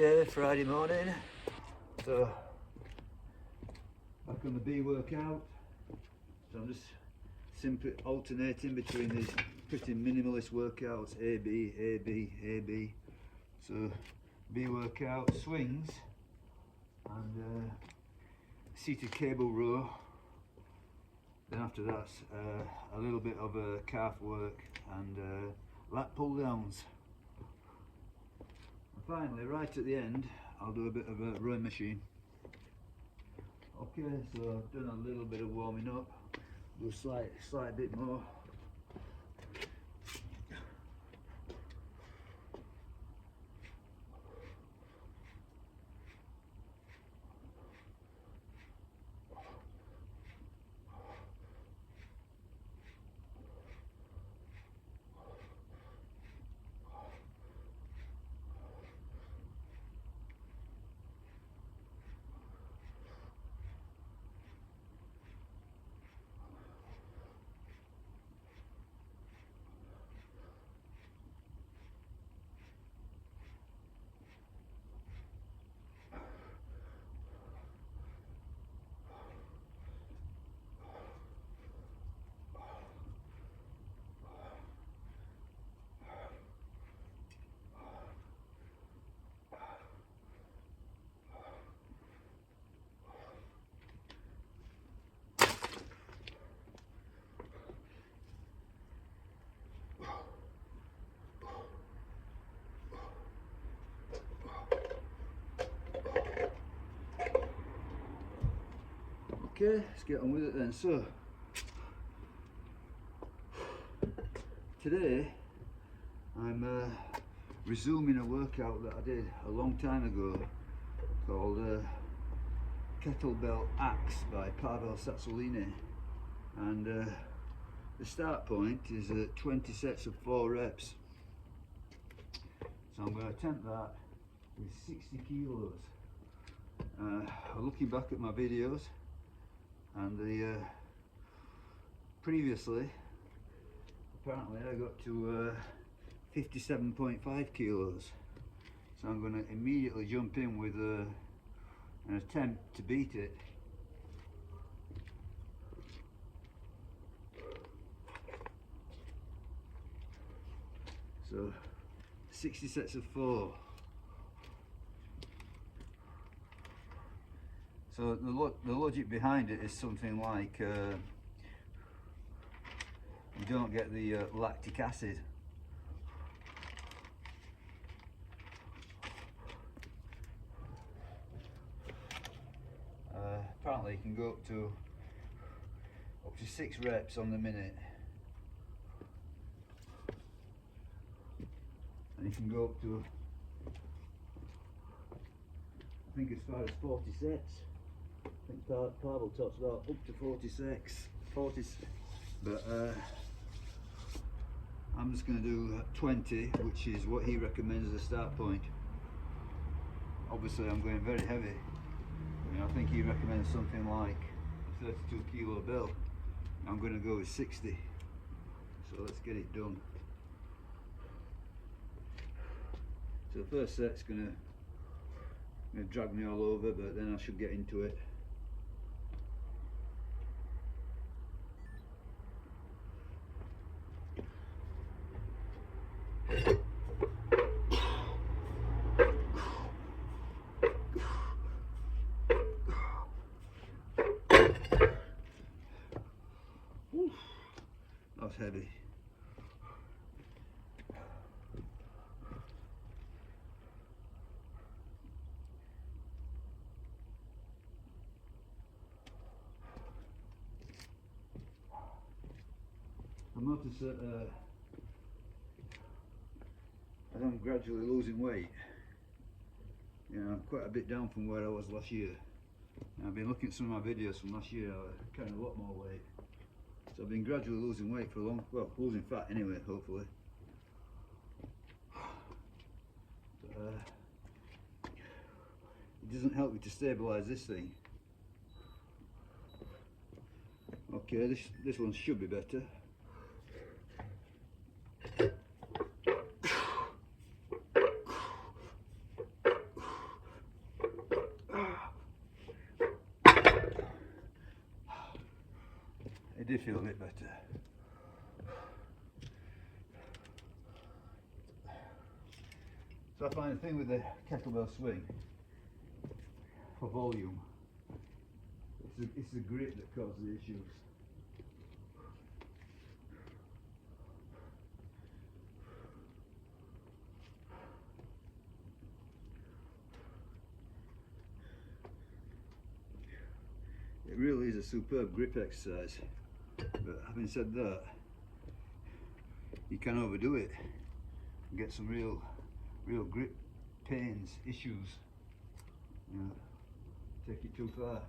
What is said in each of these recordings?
Okay, Friday morning, so back on the B workout. So I'm just simply alternating between these pretty minimalist workouts, A, B, A, B, A, B. So B workout, swings and seated cable row. Then after that, a little bit of calf work and lat pull downs. Finally, right at the end, I'll do a bit of a rowing machine. Okay, so I've done a little bit of warming up, do a slight bit more. Okay, let's get on with it then. So today I'm resuming a workout that I did a long time ago called Kettlebell Axe by Pavel Sazzolini, and the start point is 20 sets of 4 reps. So I'm going to attempt that with 60 kilos. Looking back at my videos, and the previously apparently I got to 57.5 kilos, so I'm going to immediately jump in with an attempt to beat it. So 60 sets of 4. So the logic behind it is something like you don't get the lactic acid. Apparently you can go up to 6 reps on the minute, and you can go up to, I think, as far as 40 sets. I think Pavel talks about up to 46, but I'm just going to do 20, which is what he recommends as a start point. Obviously I'm going very heavy. I think he recommends something like a 32 kilo bill. I'm going to go with 60, so let's get it done. So the first set's going to drag me all over, but then I should get into it. That's heavy. I've noticed that as I'm gradually losing weight, I'm quite a bit down from where I was last year. And I've been looking at some of my videos from last year. I carried a lot more weight. So I've been gradually losing weight for a long, well, losing fat anyway, hopefully. But, it doesn't help me to stabilise this thing. Okay, this one should be better. did feel a bit better. So I find the thing with the kettlebell swing for volume, it's the grip that causes the issues. It really is a superb grip exercise, but having said that, you can overdo it and get some real grip pains, issues. You know, take it too far.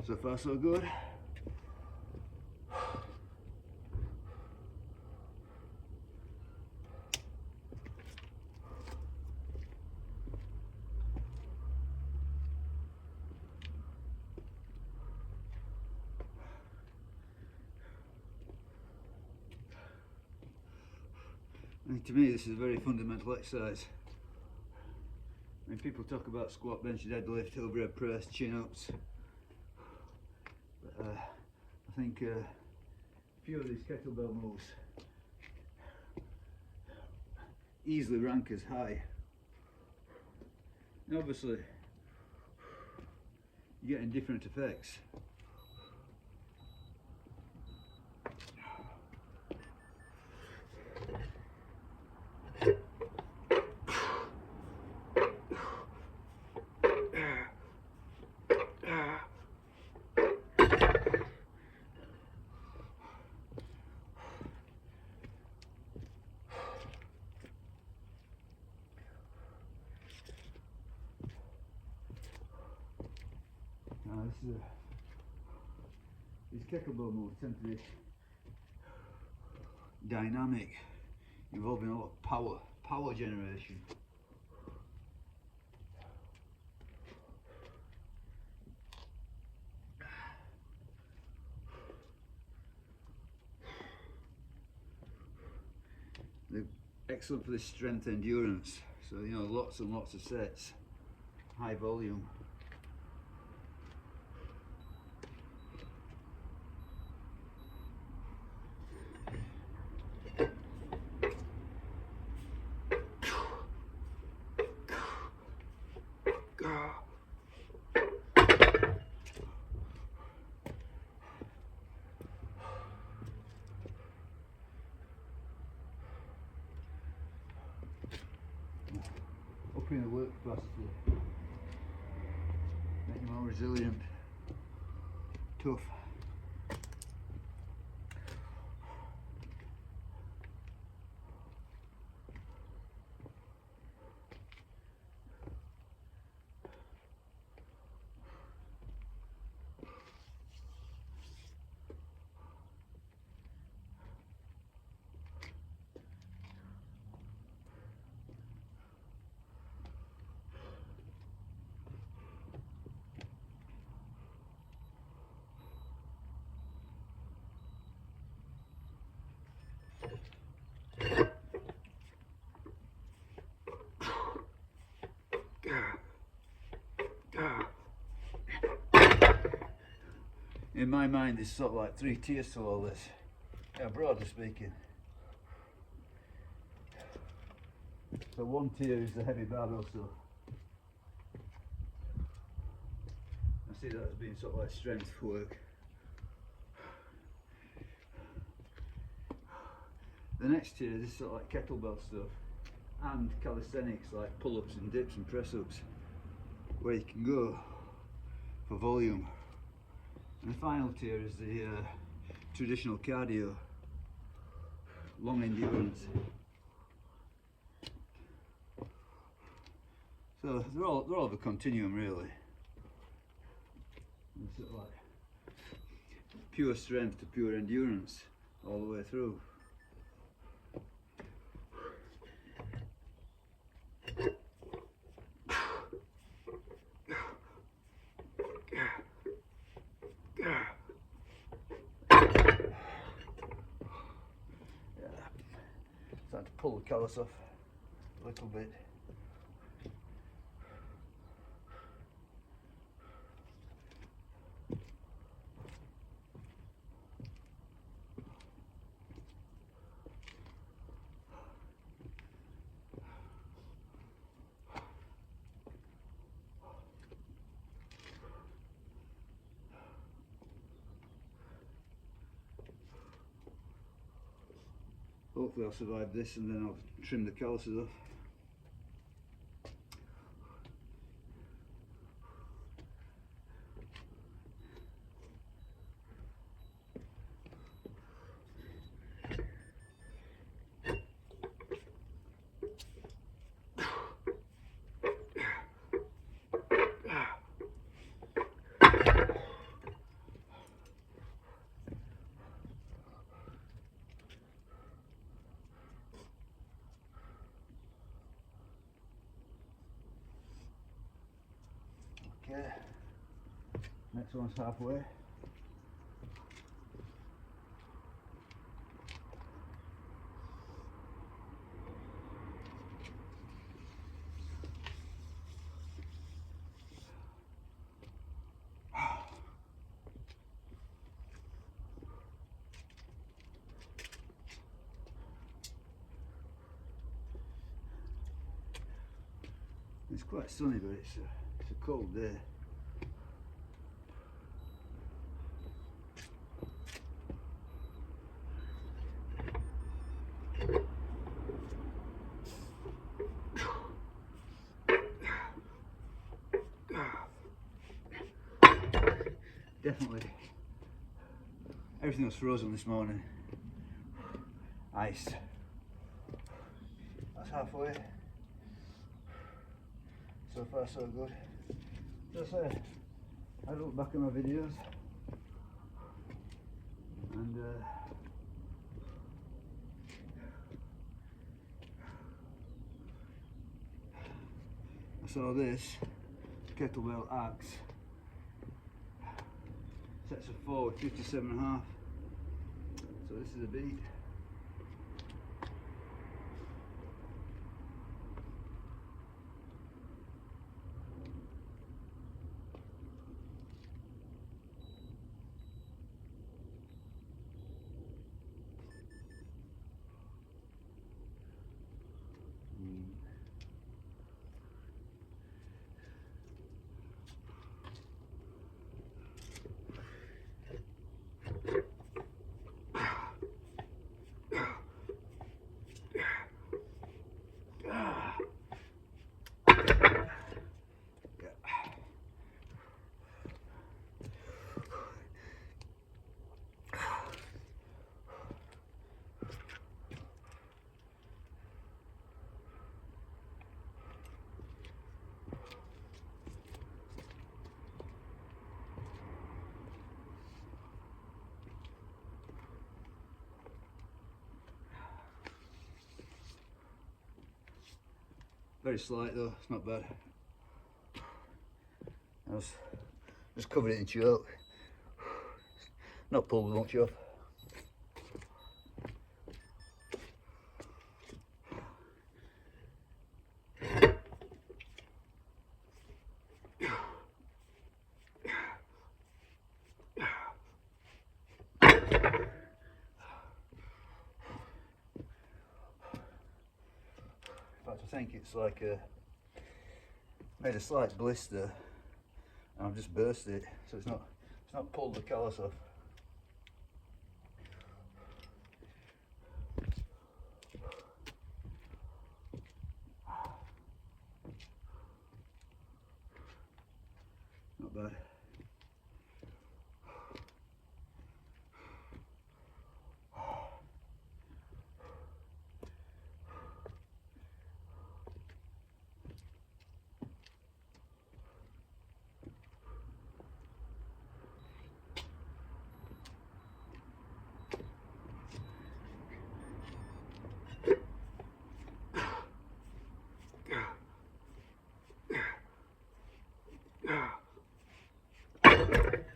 So far so good. And to me this is a very fundamental exercise. I mean, people talk about squat, bench, deadlift, overhead press, chin-ups. But I think a few of these kettlebell moves easily rank as high. And obviously, you're getting different effects. These kettlebell moves tend to be dynamic, involving a lot of power generation. They're excellent for the strength endurance, so you know, lots and lots of sets, high volume. Upping the work capacity, making you more resilient, tough. In my mind, there's sort of like 3 tiers to all this. broadly speaking. So one tier is the heavy barbell stuff. I see that as being sort of like strength work. The next tier is sort of like kettlebell stuff and calisthenics like pull-ups and dips and press-ups, where you can go for volume. And the final tier is the traditional cardio, long endurance. So they're all of a continuum really. It's sort of like pure strength to pure endurance all the way through. Starting to pull the callus off a little bit. Hopefully I'll survive this and then I'll trim the calluses off. Okay, next one's halfway. It's quite sunny, but it's a cold day. Definitely everything was frozen this morning. Ice. That's halfway. So far so good. Just I look back at my videos and I saw this kettlebell axe. Sets of 4 with 57.5. So this is a beat. Very slight though, it's not bad. I just covered it in chalk. Not pulled much off. it's like made a slight blister, and I've just burst it, so it's not pulled the callus off. Not bad.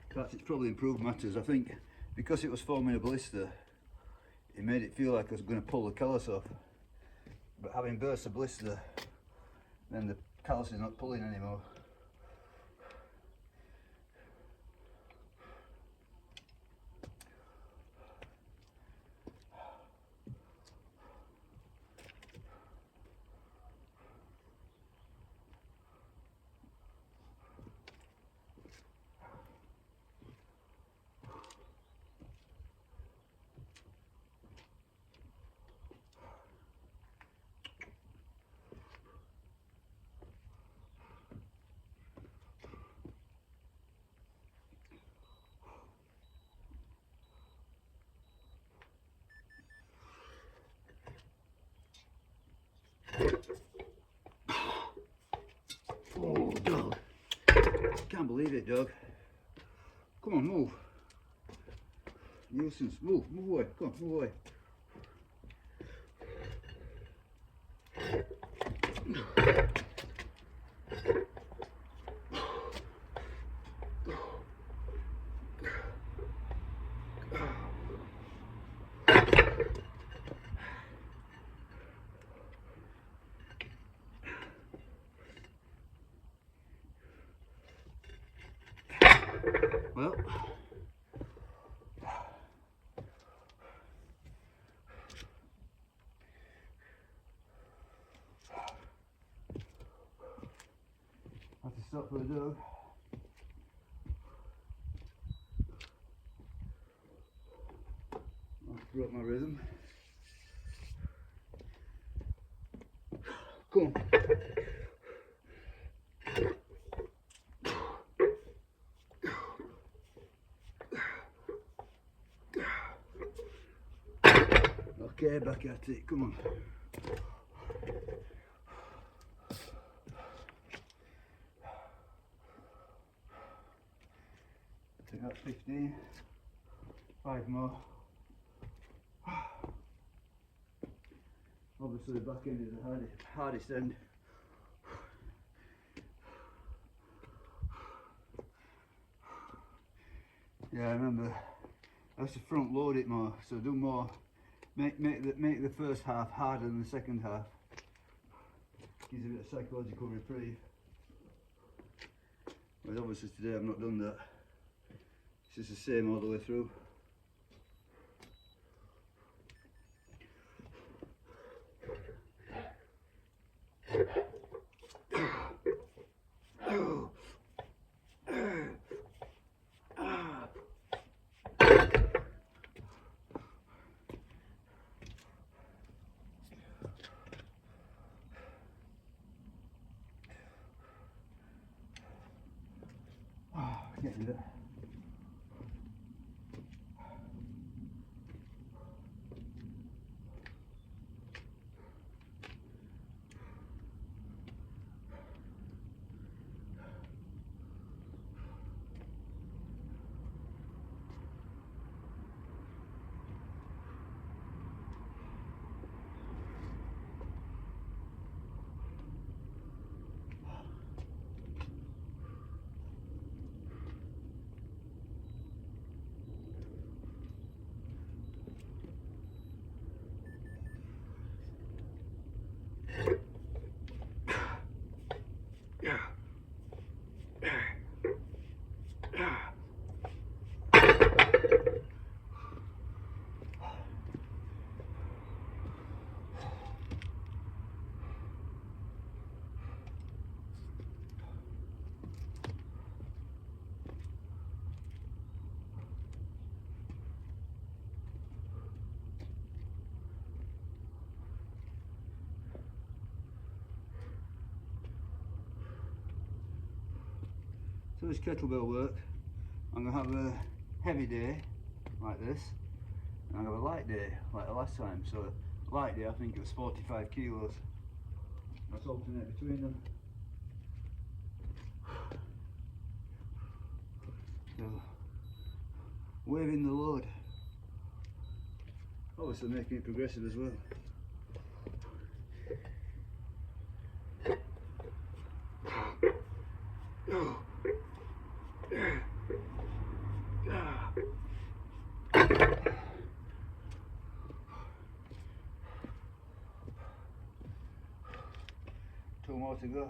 In fact, it's probably improved matters. I think because it was forming a blister, it made it feel like I was going to pull the callus off. But having burst the blister, then the callus is not pulling anymore. Oh, dog. Can't believe it, dog. Come on, move. Nuisance. Move away. Come on, move away. Well, I have to stop for the dog. I've broke my rhythm. Come on. Okay, back at it. Come on. I think that's 15. 5 more. Obviously the back end is the hardest end. Yeah, I remember I have to front load it more, so do more. Make the first half harder than the second half. Gives a bit of psychological reprieve. But obviously today I've not done that. It's just the same all the way through. Getting there. So this kettlebell work, I'm going to have a heavy day like this, and I'm going to have a light day like the last time. So light day I think it was 45 kilos. Let's alternate between them. So, waving the load. Obviously making it progressive as well. Two more to go.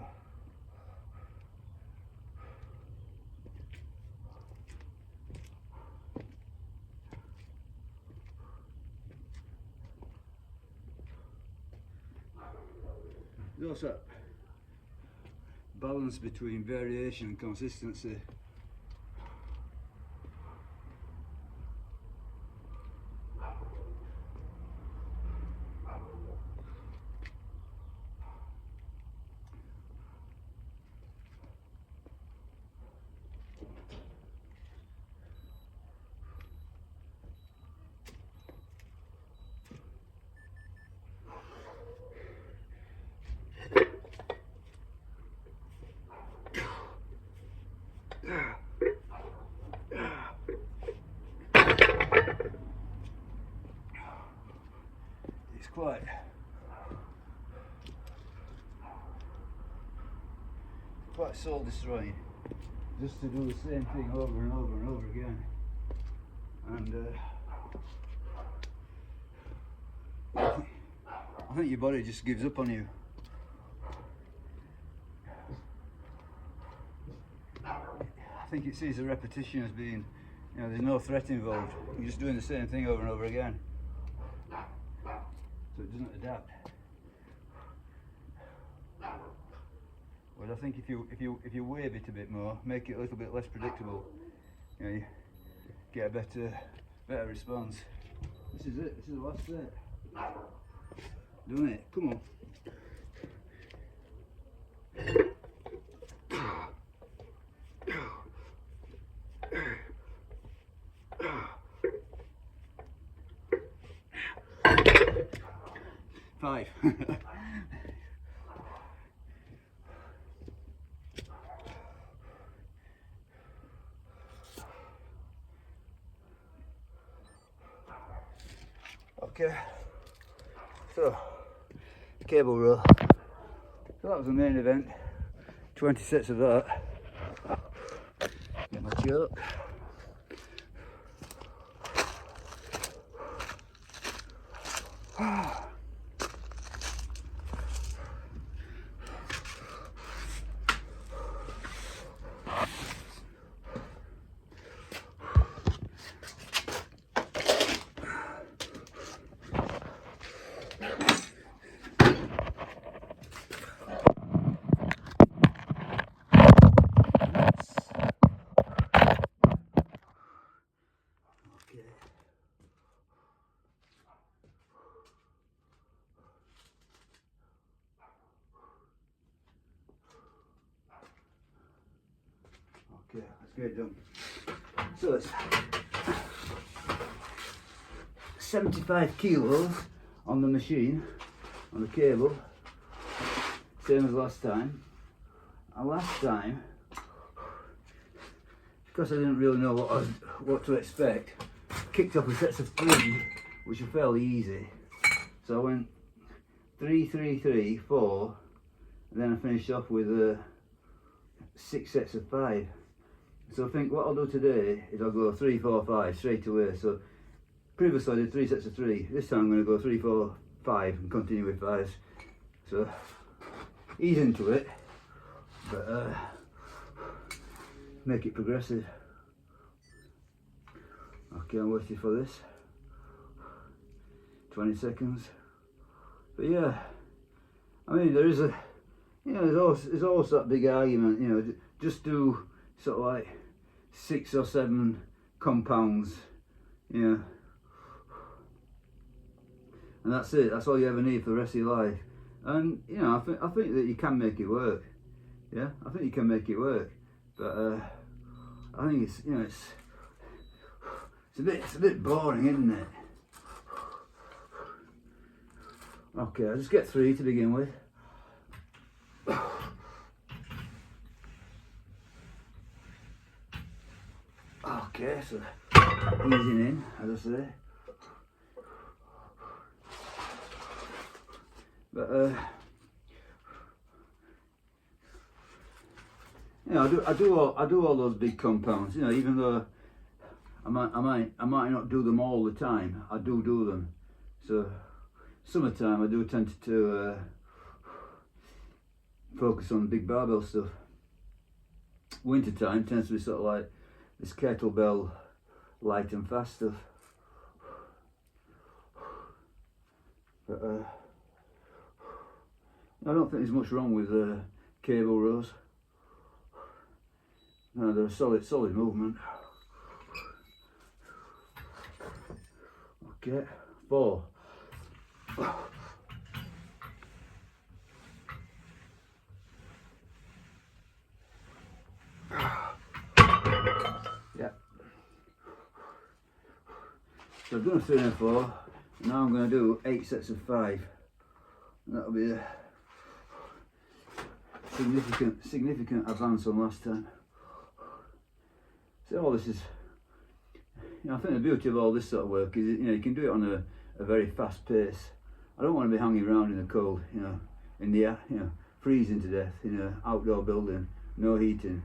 There's also that balance between variation and consistency. It's quite soul destroying just to do the same thing over and over and over again, and I think your body just gives up on you. I think it sees the repetition as being, you know, there's no threat involved. You're just doing the same thing over and over again, so it doesn't adapt. But I think if you wave it a bit more, make it a little bit less predictable, you know, you get a better response. This is it. This is the last set. Doing it. Come on. Five. Okay, so cable row. So that was the main event. 20 sets of that. Get my choke. Okay, let's get it done. So it's 75 kilos on the machine, on the cable, same as last time. And last time, because I didn't really know what to expect, kicked off with sets of 3, which are fairly easy. So I went 3, 3, 3, 4, and then I finished off with 6 sets of 5. So I think what I'll do today is I'll go 3, 4, 5 straight away. So previously I did 3 sets of 3. This time I'm going to go 3, 4, 5 and continue with 5s. So ease into it, but make it progressive. Okay, I'm waiting for this. 20 seconds. But yeah, I mean there is there's always that big argument, you know, just do sort of like 6 or 7 compounds, you know, and that's it. That's all you ever need for the rest of your life. And I think that you can make it work. Yeah, I think you can make it work. But I think it's, you know, it's a bit boring, isn't it? Okay, I'll just get 3 to begin with. Okay, so easing in, as I say. But you know, I do all those big compounds. You know, even though I might not do them all the time, I do them. So summertime, I do tend to focus on big barbell stuff. Wintertime tends to be sort of like this kettlebell light and fast stuff. But I don't think there's much wrong with cable rows. No, they're a solid movement. Okay, 4. Yeah. So I've done a 3 and a 4. Now I'm going to do 8 sets of 5. And that'll be a significant advance on last time. So all this is, you know, I think the beauty of all this sort of work is, you know, you can do it on a very fast pace. I don't want to be hanging around in the cold, you know, in the air, you know, freezing to death in an outdoor building, no heating.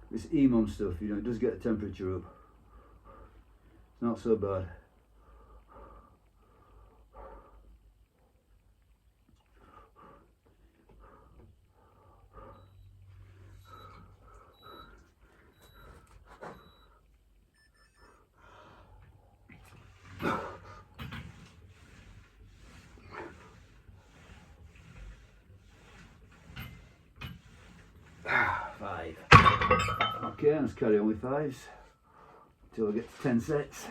This EMOM stuff, you know, it does get the temperature up. It's not so bad. Okay, let's carry on with 5s until I get to 10 sets.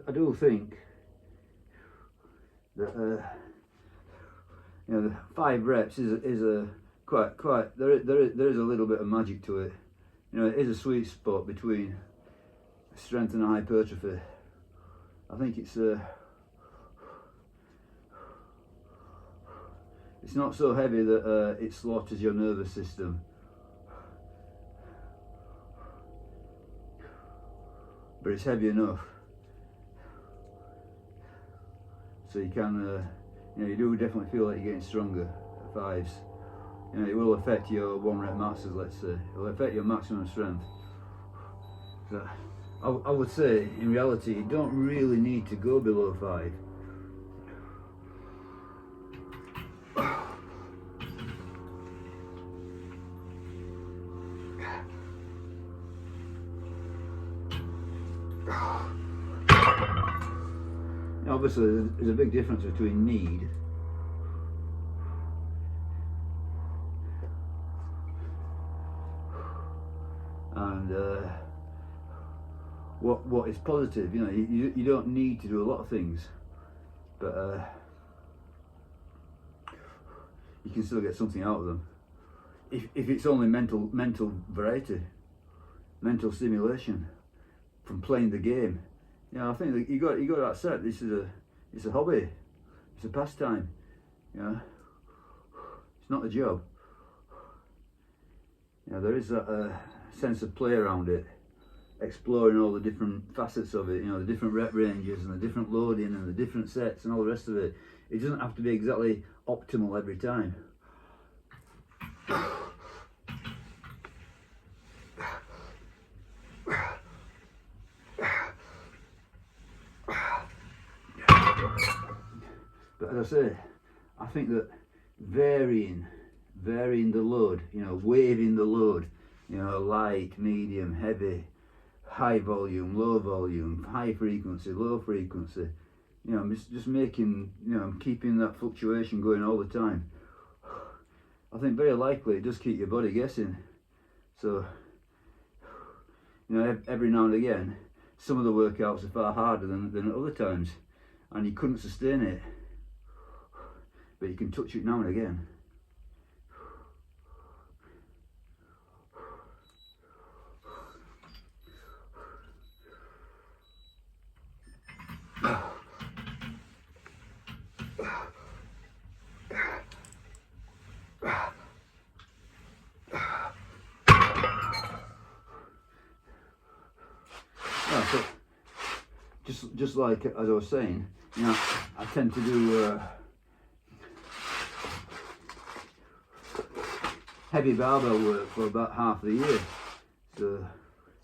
I do think that you know, the 5 reps is a quite there is a little bit of magic to it. You know, it is a sweet spot between strength and hypertrophy. I think it's not so heavy that it slaughters your nervous system, but it's heavy enough so you can, you know, you do definitely feel like you're getting stronger at 5s. You know, it will affect your 1 rep maxes, let's say. It will affect your maximum strength. So I would say, in reality, you don't really need to go below 5. Obviously, there's a big difference between need and what is positive. You know, you don't need to do a lot of things, but you can still get something out of them if it's only mental variety, mental stimulation from playing the game. You know, I think that you got to accept this is it's a hobby, it's a pastime. You know, it's not a job. You know, there is that sense of play around it, exploring all the different facets of it, you know, the different rep ranges and the different loading and the different sets and all the rest of it. It doesn't have to be exactly optimal every time. But as I say, I think that varying the load, you know, waving the load, you know, light, medium, heavy, high volume, low volume, high frequency, low frequency, you know, just making, you know, keeping that fluctuation going all the time. I think very likely it does keep your body guessing. So, you know, every now and again, some of the workouts are far harder than at other times, and you couldn't sustain it, but you can touch it now and again. So just like as I was saying, you know, I tend to do heavy barbell work for about half the year. So,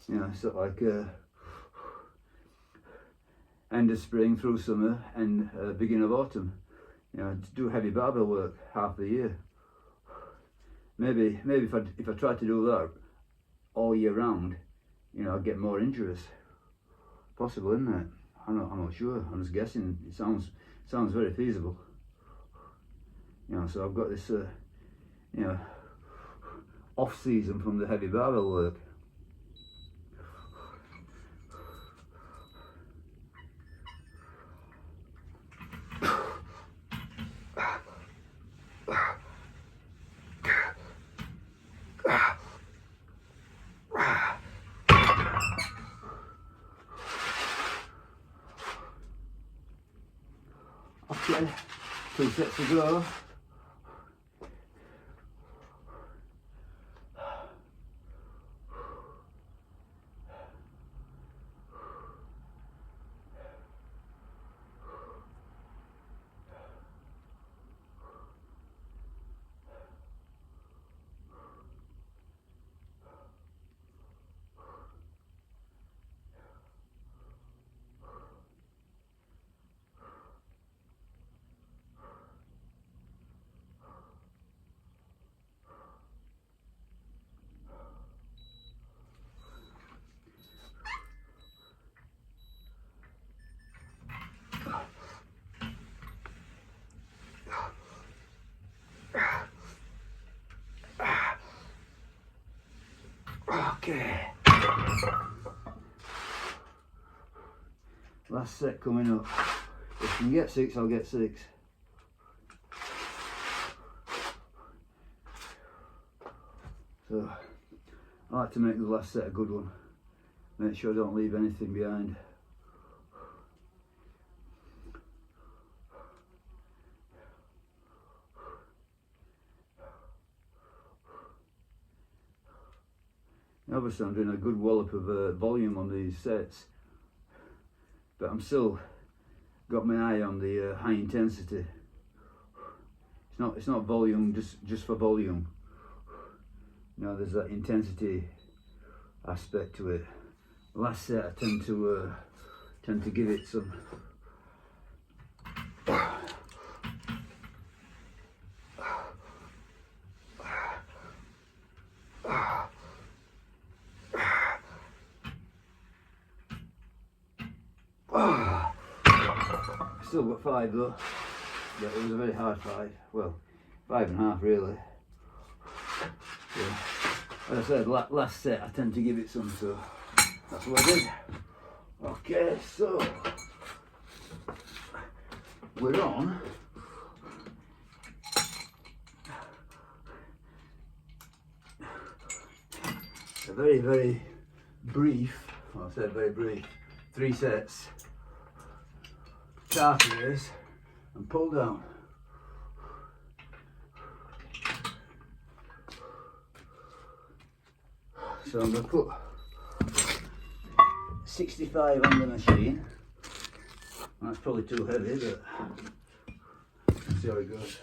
you know, sort of like end of spring through summer and beginning of autumn. You know, to do heavy barbell work half the year. Maybe if I tried to do that all year round, you know, I'd get more injuries. Possible, isn't it? I'm not sure. I'm just guessing. It sounds very feasible. You know, so I've got this, you know, off season from the heavy barbell work. Okay, 2 sets to go. Okay. Last set coming up. If I can get 6, I'll get 6. So, I like to make the last set a good one. Make sure I don't leave anything behind. Obviously I'm doing a good wallop of volume on these sets, but I'm still got my eye on the high intensity. It's not volume just for volume. You know, there's that intensity aspect to it. Last set I tend to give it some still got 5 though, but it was a very hard 5. Well, 5.5 really. So, as I said, last set I tend to give it some, so that's what I did. Okay, so we're on a very brief, well, I said very brief, 3 sets. Start raise and pull down. So I'm going to put 65 on the machine. That's probably too heavy, but let's see how it goes.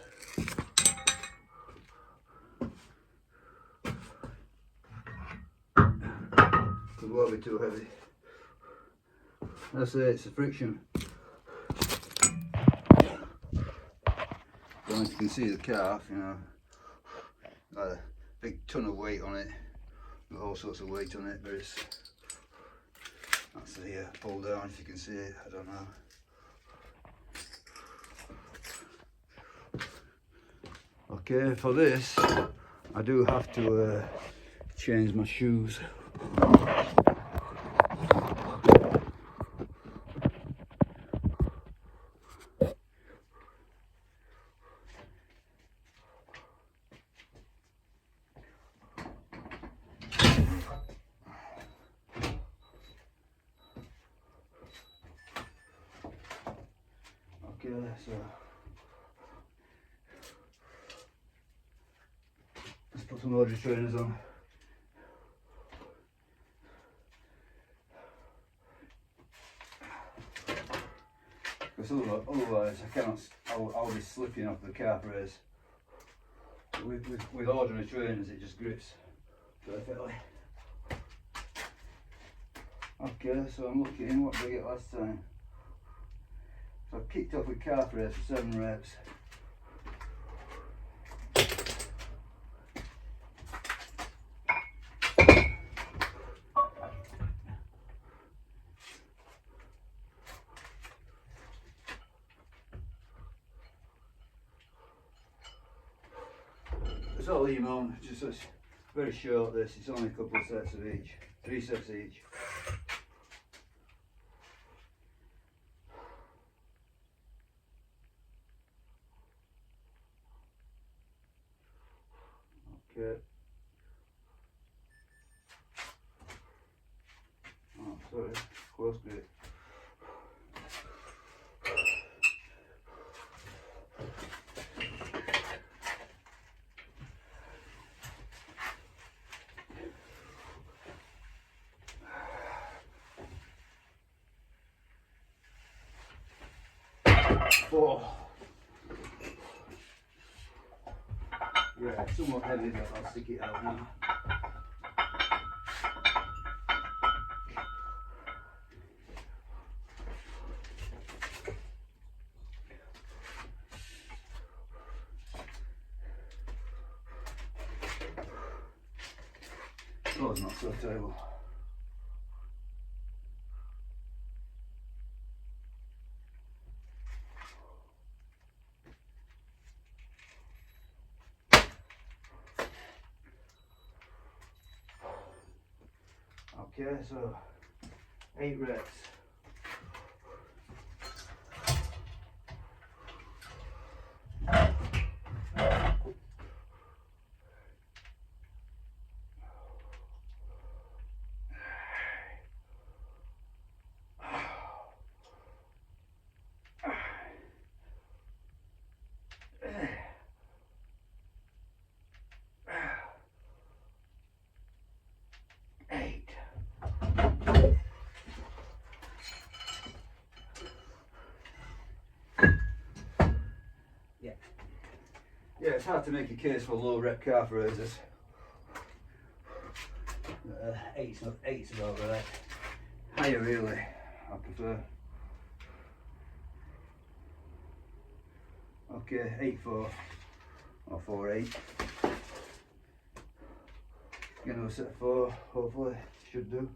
It won't be too heavy. That's it, it's the friction. Don't know if you can see the calf, you know, got a big ton of weight on it, got all sorts of weight on it, but it's, that's the pull down, if you can see it, I don't know. Okay, for this, I do have to change my shoes. Okay, so let's put some loaded trainers on. Because otherwise I cannot, I'll be slipping off the calf raise. With ordinary trainers it just grips perfectly. Okay, so I'm looking, what did I get last time? So I kicked off with calf raise for 7 reps. It's all lean on, just it's very short this, it's only a couple of sets of each, 3 sets each. Okay. Oh, sorry, close grip. Four. Yeah, somewhat heavy, but I'll stick it out now. Oh, it's not so terrible. Okay, so 8 reps. Yeah, it's hard to make a case for low rep calf raises. 8's about right. Higher really, I prefer. Okay, 8-4 or 4-8. Gonna set 4, hopefully, should do.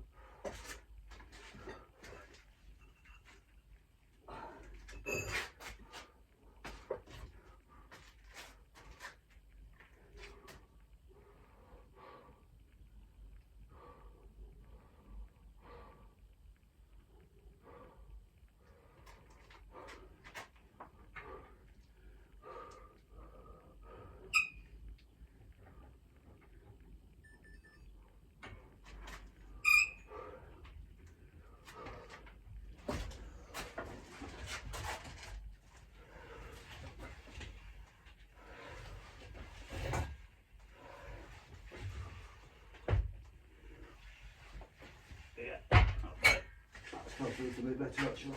That's a little bit better actually.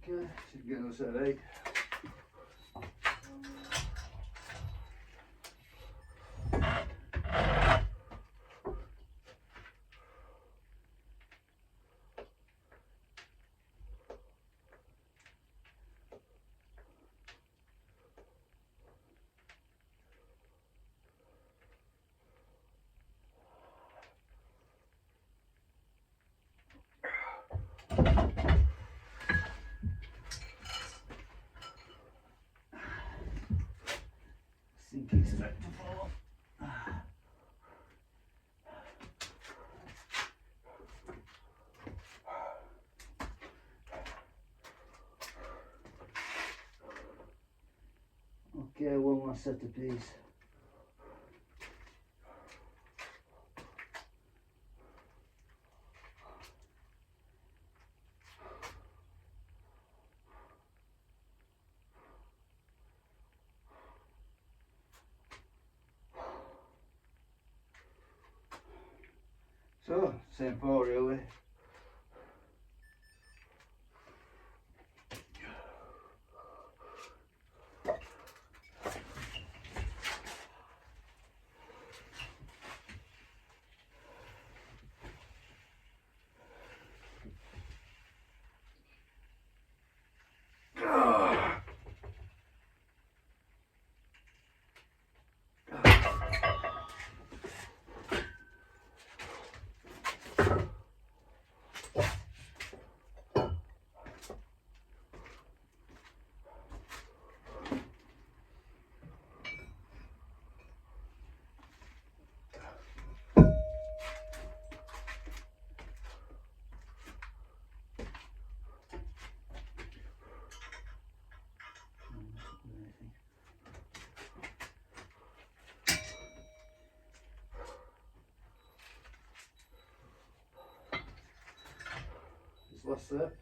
Okay, so you get another set of 8. I think it's about to fall. Okay, one last set of these. So, same 4 really. Last set.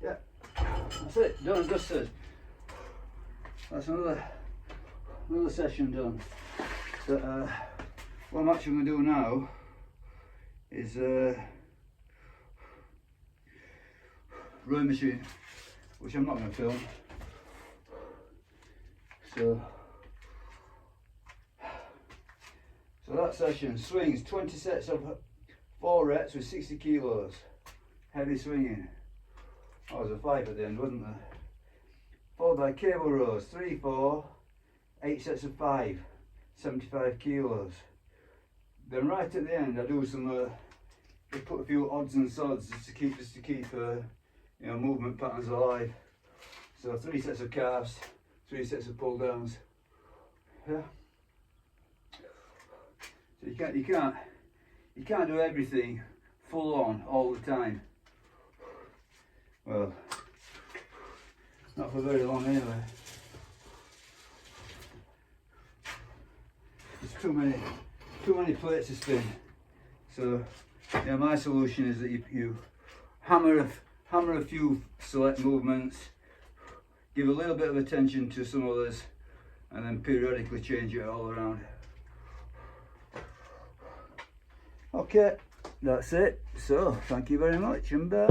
Yeah, that's it, done and dusted. That's another session done. So, what I'm actually going to do now is rowing machine, which I'm not going to film. So that session swings 20 sets of 4 reps with 60 kilos, heavy swinging. Oh, there was a 5 at the end, wasn't there? Followed by cable rows, 3, 4, 8 sets of 5, 75 kilos. Then right at the end I do some, I put a few odds and sods just to keep you know, movement patterns alive. So 3 sets of calves, 3 sets of pull downs. Yeah. So you can't do everything full on all the time. Well, not for very long anyway. There's too many plates to spin. So yeah, my solution is that you hammer a few select movements, give a little bit of attention to some others, and then periodically change it all around. Okay, that's it. So thank you very much and bye.